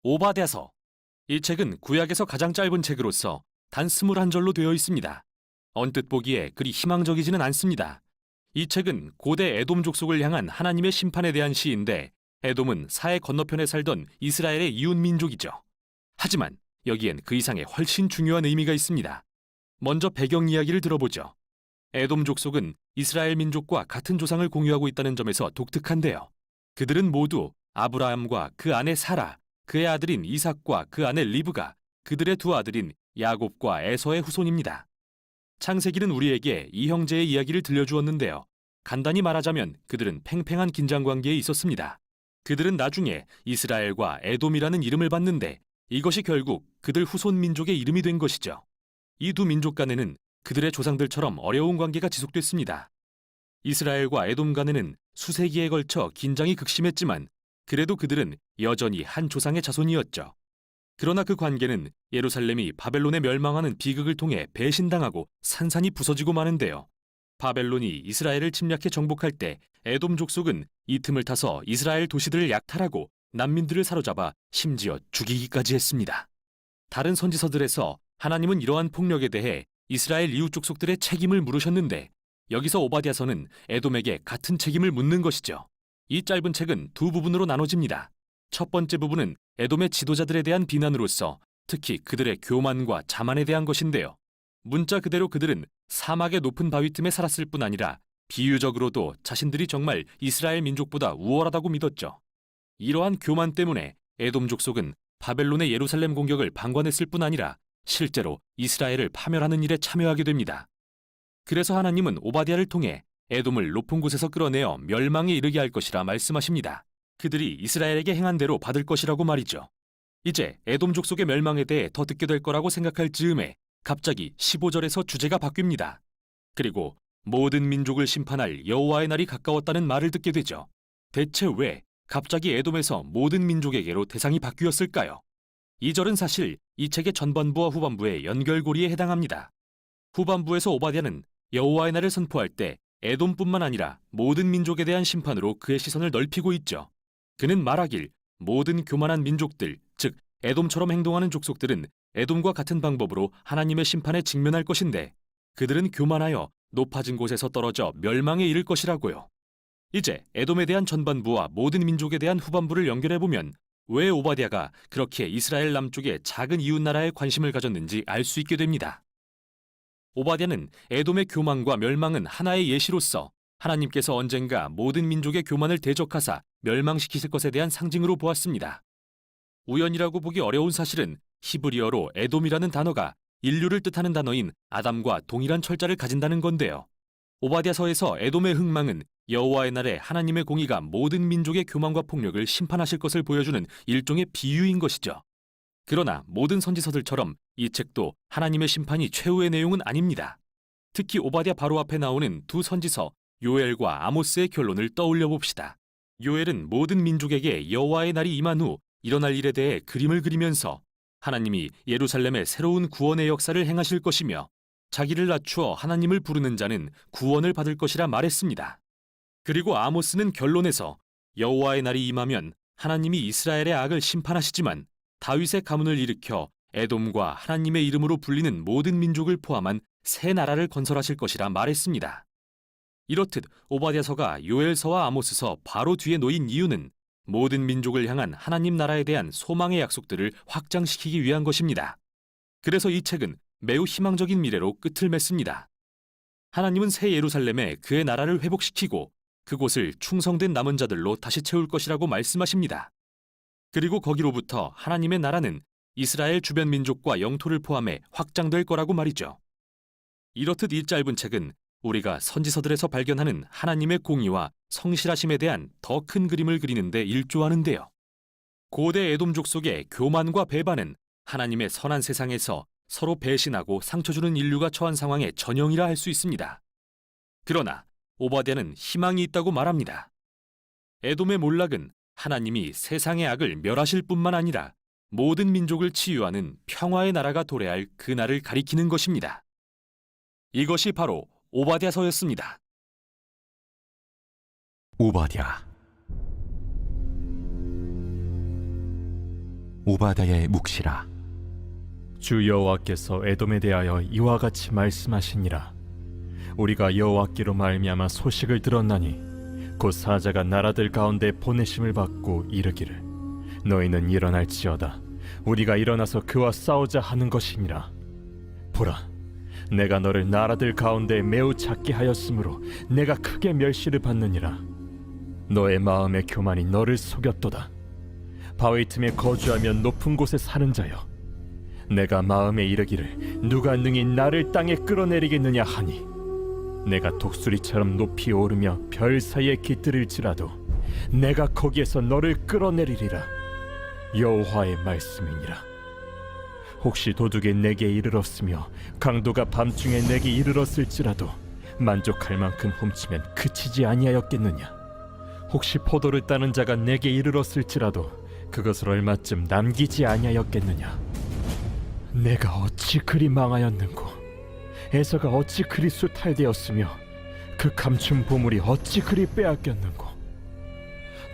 오바댜서. 이 책은 구약에서 가장 짧은 책으로서 단 21절로 되어 있습니다. 언뜻 보기에 그리 희망적이지는 않습니다. 이 책은 고대 에돔 족속을 향한 하나님의 심판에 대한 시인데, 에돔은 사해 건너편에 살던 이스라엘의 이웃 민족이죠. 하지만 여기엔 그 이상의 훨씬 중요한 의미가 있습니다. 먼저 배경 이야기를 들어보죠. 에돔 족속은 이스라엘 민족과 같은 조상을 공유하고 있다는 점에서 독특한데요. 그들은 모두 아브라함과 그 아내 사라, 그의 아들인 이삭과 그 아내 리브가, 그들의 두 아들인 야곱과 에서의 후손입니다. 창세기는 우리에게 이 형제의 이야기를 들려주었는데요. 간단히 말하자면 그들은 팽팽한 긴장관계에 있었습니다. 그들은 나중에 이스라엘과 에돔이라는 이름을 받는데, 이것이 결국 그들 후손 민족의 이름이 된 것이죠. 이 두 민족 간에는 그들의 조상들처럼 어려운 관계가 지속됐습니다. 이스라엘과 에돔 간에는 수세기에 걸쳐 긴장이 극심했지만, 그래도 그들은 여전히 한 조상의 자손이었죠. 그러나 그 관계는 예루살렘이 바벨론에 멸망하는 비극을 통해 배신당하고 산산이 부서지고 마는데요. 바벨론이 이스라엘을 침략해 정복할 때 에돔 족속은 이 틈을 타서 이스라엘 도시들을 약탈하고 난민들을 사로잡아 심지어 죽이기까지 했습니다. 다른 선지서들에서 하나님은 이러한 폭력에 대해 이스라엘 이웃 족속들의 책임을 물으셨는데, 여기서 오바댜서는 에돔에게 같은 책임을 묻는 것이죠. 이 짧은 책은 두 부분으로 나눠집니다. 첫 번째 부분은 에돔의 지도자들에 대한 비난으로서 특히 그들의 교만과 자만에 대한 것인데요. 문자 그대로 그들은 사막의 높은 바위 틈에 살았을 뿐 아니라 비유적으로도 자신들이 정말 이스라엘 민족보다 우월하다고 믿었죠. 이러한 교만 때문에 에돔 족속은 바벨론의 예루살렘 공격을 방관했을 뿐 아니라 실제로 이스라엘을 파멸하는 일에 참여하게 됩니다. 그래서 하나님은 오바댜를 통해 에돔을 높은 곳에서 끌어내어 멸망에 이르게 할 것이라 말씀하십니다. 그들이 이스라엘에게 행한 대로 받을 것이라고 말이죠. 이제 에돔 족속의 멸망에 대해 더 듣게 될 거라고 생각할 즈음에 갑자기 15절에서 주제가 바뀝니다. 그리고 모든 민족을 심판할 여호와의 날이 가까웠다는 말을 듣게 되죠. 대체 왜 갑자기 에돔에서 모든 민족에게로 대상이 바뀌었을까요? 이 절은 사실 이 책의 전반부와 후반부의 연결고리에 해당합니다. 후반부에서 오바댜는 여호와의 날을 선포할 때 에돔뿐만 아니라 모든 민족에 대한 심판으로 그의 시선을 넓히고 있죠. 그는 말하길 모든 교만한 민족들, 즉 에돔처럼 행동하는 족속들은 에돔과 같은 방법으로 하나님의 심판에 직면할 것인데, 그들은 교만하여 높아진 곳에서 떨어져 멸망에 이를 것이라고요. 이제 에돔에 대한 전반부와 모든 민족에 대한 후반부를 연결해보면 왜 오바댜가 그렇게 이스라엘 남쪽의 작은 이웃나라에 관심을 가졌는지 알 수 있게 됩니다. 오바댜는 에돔의 교만과 멸망은 하나의 예시로서 하나님께서 언젠가 모든 민족의 교만을 대적하사 멸망시키실 것에 대한 상징으로 보았습니다. 우연이라고 보기 어려운 사실은 히브리어로 에돔이라는 단어가 인류를 뜻하는 단어인 아담과 동일한 철자를 가진다는 건데요. 오바댜서에서 에돔의 흥망은 여호와의 날에 하나님의 공의가 모든 민족의 교만과 폭력을 심판하실 것을 보여주는 일종의 비유인 것이죠. 그러나 모든 선지서들처럼 이 책도 하나님의 심판이 최후의 내용은 아닙니다. 특히 오바댜 바로 앞에 나오는 두 선지서 요엘과 아모스의 결론을 떠올려 봅시다. 요엘은 모든 민족에게 여호와의 날이 임한 후 일어날 일에 대해 그림을 그리면서 하나님이 예루살렘의 새로운 구원의 역사를 행하실 것이며 자기를 낮추어 하나님을 부르는 자는 구원을 받을 것이라 말했습니다. 그리고 아모스는 결론에서 여호와의 날이 임하면 하나님이 이스라엘의 악을 심판하시지만 다윗의 가문을 일으켜 에돔과 하나님의 이름으로 불리는 모든 민족을 포함한 새 나라를 건설하실 것이라 말했습니다. 이렇듯 오바댜서가 요엘서와 아모스서 바로 뒤에 놓인 이유는 모든 민족을 향한 하나님 나라에 대한 소망의 약속들을 확장시키기 위한 것입니다. 그래서 이 책은 매우 희망적인 미래로 끝을 맺습니다. 하나님은 새 예루살렘에 그의 나라를 회복시키고 그곳을 충성된 남은 자들로 다시 채울 것이라고 말씀하십니다. 그리고 거기로부터 하나님의 나라는 이스라엘 주변 민족과 영토를 포함해 확장될 거라고 말이죠. 이렇듯 이 짧은 책은 우리가 선지서들에서 발견하는 하나님의 공의와 성실하심에 대한 더 큰 그림을 그리는 데 일조하는데요. 고대 에돔 족속의 교만과 배반은 하나님의 선한 세상에서 서로 배신하고 상처 주는 인류가 처한 상황의 전형이라 할 수 있습니다. 그러나 오바댜는 희망이 있다고 말합니다. 에돔의 몰락은 하나님이 세상의 악을 멸하실 뿐만 아니라 모든 민족을 치유하는 평화의 나라가 도래할 그 날을 가리키는 것입니다. 이것이 바로 오바댜서였습니다. 오바댜. 오바댜의 묵시라. 주 여호와께서 에돔에 대하여 이와 같이 말씀하시니라. 우리가 여호와께로 말미암아 소식을 들었나니 곧 사자가 나라들 가운데 보내심을 받고 이르기를 너희는 일어날지어다. 우리가 일어나서 그와 싸우자 하는 것이니라. 보라, 내가 너를 나라들 가운데 매우 작게 하였으므로 내가 크게 멸시를 받느니라. 너의 마음의 교만이 너를 속였도다. 바위 틈에 거주하며 높은 곳에 사는 자여, 내가 마음에 이르기를 누가 능히 나를 땅에 끌어내리겠느냐 하니 내가 독수리처럼 높이 오르며 별 사이에 깃들일지라도 내가 거기에서 너를 끌어내리리라. 여호와의 말씀이니라. 혹시 도둑이 내게 이르렀으며 강도가 밤중에 내게 이르렀을지라도 만족할 만큼 훔치면 그치지 아니하였겠느냐. 혹시 포도를 따는 자가 내게 이르렀을지라도 그것을 얼마쯤 남기지 아니하였겠느냐. 내가 어찌 그리 망하였는고, 에서가 어찌 그리 수탈되었으며 그 감춘 보물이 어찌 그리 빼앗겼는고.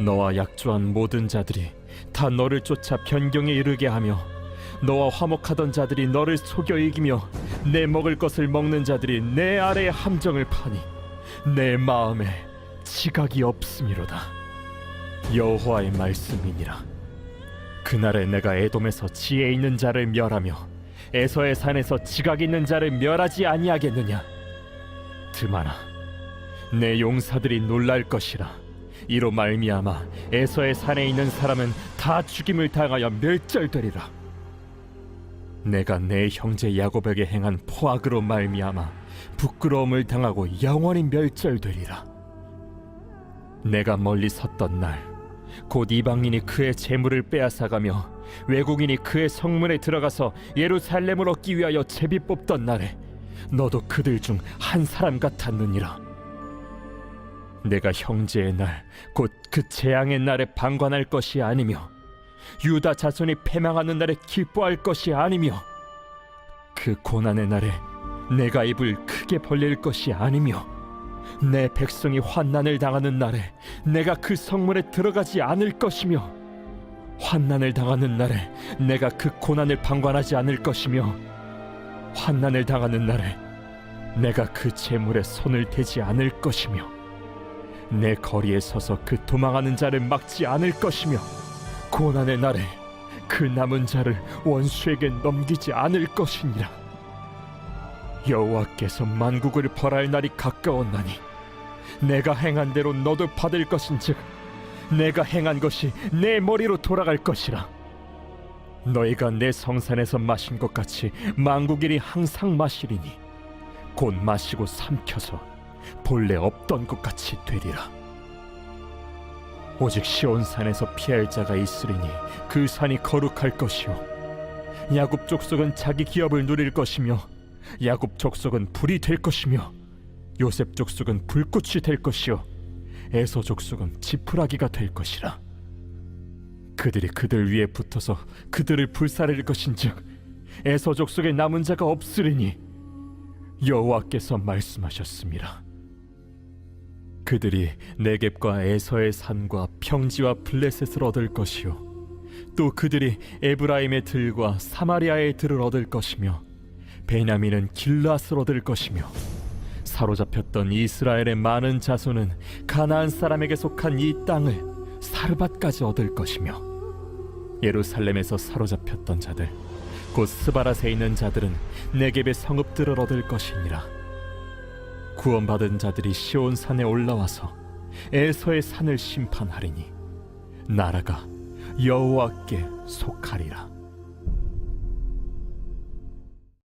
너와 약조한 모든 자들이 다 너를 쫓아 변경에 이르게 하며 너와 화목하던 자들이 너를 속여 이기며 내 먹을 것을 먹는 자들이 내 아래에 함정을 파니 내 마음에 지각이 없음이로다. 여호와의 말씀이니라. 그날에 내가 에돔에서 지혜 있는 자를 멸하며 에서의 산에서 지각 있는 자를 멸하지 아니하겠느냐. 드마나, 내 용사들이 놀랄 것이라. 이로 말미암아 에서의 산에 있는 사람은 다 죽임을 당하여 멸절되리라. 내가 내 형제 야곱에게 행한 포악으로 말미암아 부끄러움을 당하고 영원히 멸절되리라. 내가 멀리 섰던 날 곧 이방인이 그의 재물을 빼앗아가며 외국인이 그의 성문에 들어가서 예루살렘을 얻기 위하여 제비 뽑던 날에 너도 그들 중 한 사람 같았느니라. 내가 형제의 날 곧 그 재앙의 날에 방관할 것이 아니며 유다 자손이 패망하는 날에 기뻐할 것이 아니며 그 고난의 날에 내가 입을 크게 벌릴 것이 아니며 내 백성이 환난을 당하는 날에 내가 그 성문에 들어가지 않을 것이며 환난을 당하는 날에 내가 그 고난을 방관하지 않을 것이며 환난을 당하는 날에 내가 그 재물에 손을 대지 않을 것이며 내 거리에 서서 그 도망하는 자를 막지 않을 것이며 고난의 날에 그 남은 자를 원수에게 넘기지 않을 것이니라. 여호와께서 만국을 벌할 날이 가까웠나니 내가 행한 대로 너도 받을 것인즉 내가 행한 것이 내 머리로 돌아갈 것이라. 너희가 내 성산에서 마신 것 같이 만국인이 항상 마시리니 곧 마시고 삼켜서 본래 없던 것 같이 되리라. 오직 시온산에서 피할 자가 있으리니 그 산이 거룩할 것이요 야곱 족속은 자기 기업을 누릴 것이며 야곱 족속은 불이 될 것이며 요셉 족속은 불꽃이 될 것이요 에서 족속은 지푸라기가 될 것이라. 그들이 그들 위에 붙어서 그들을 불사를 것인즉 에서 족속에 남은 자가 없으리니 여호와께서 말씀하셨습니다. 그들이 네겝과 에서의 산과 평지와 블레셋을 얻을 것이요 또 그들이 에브라임의 들과 사마리아의 들을 얻을 것이며 베냐민은 길앗을 얻을 것이며 사로잡혔던 이스라엘의 많은 자손은 가나안 사람에게 속한 이 땅을 사르밧까지 얻을 것이며 예루살렘에서 사로잡혔던 자들 곧 스바랏에 있는 자들은 네겝의 성읍들을 얻을 것이니라. 구원받은 자들이 시온산에 올라와서 에서의 산을 심판하리니 나라가 여호와께 속하리라.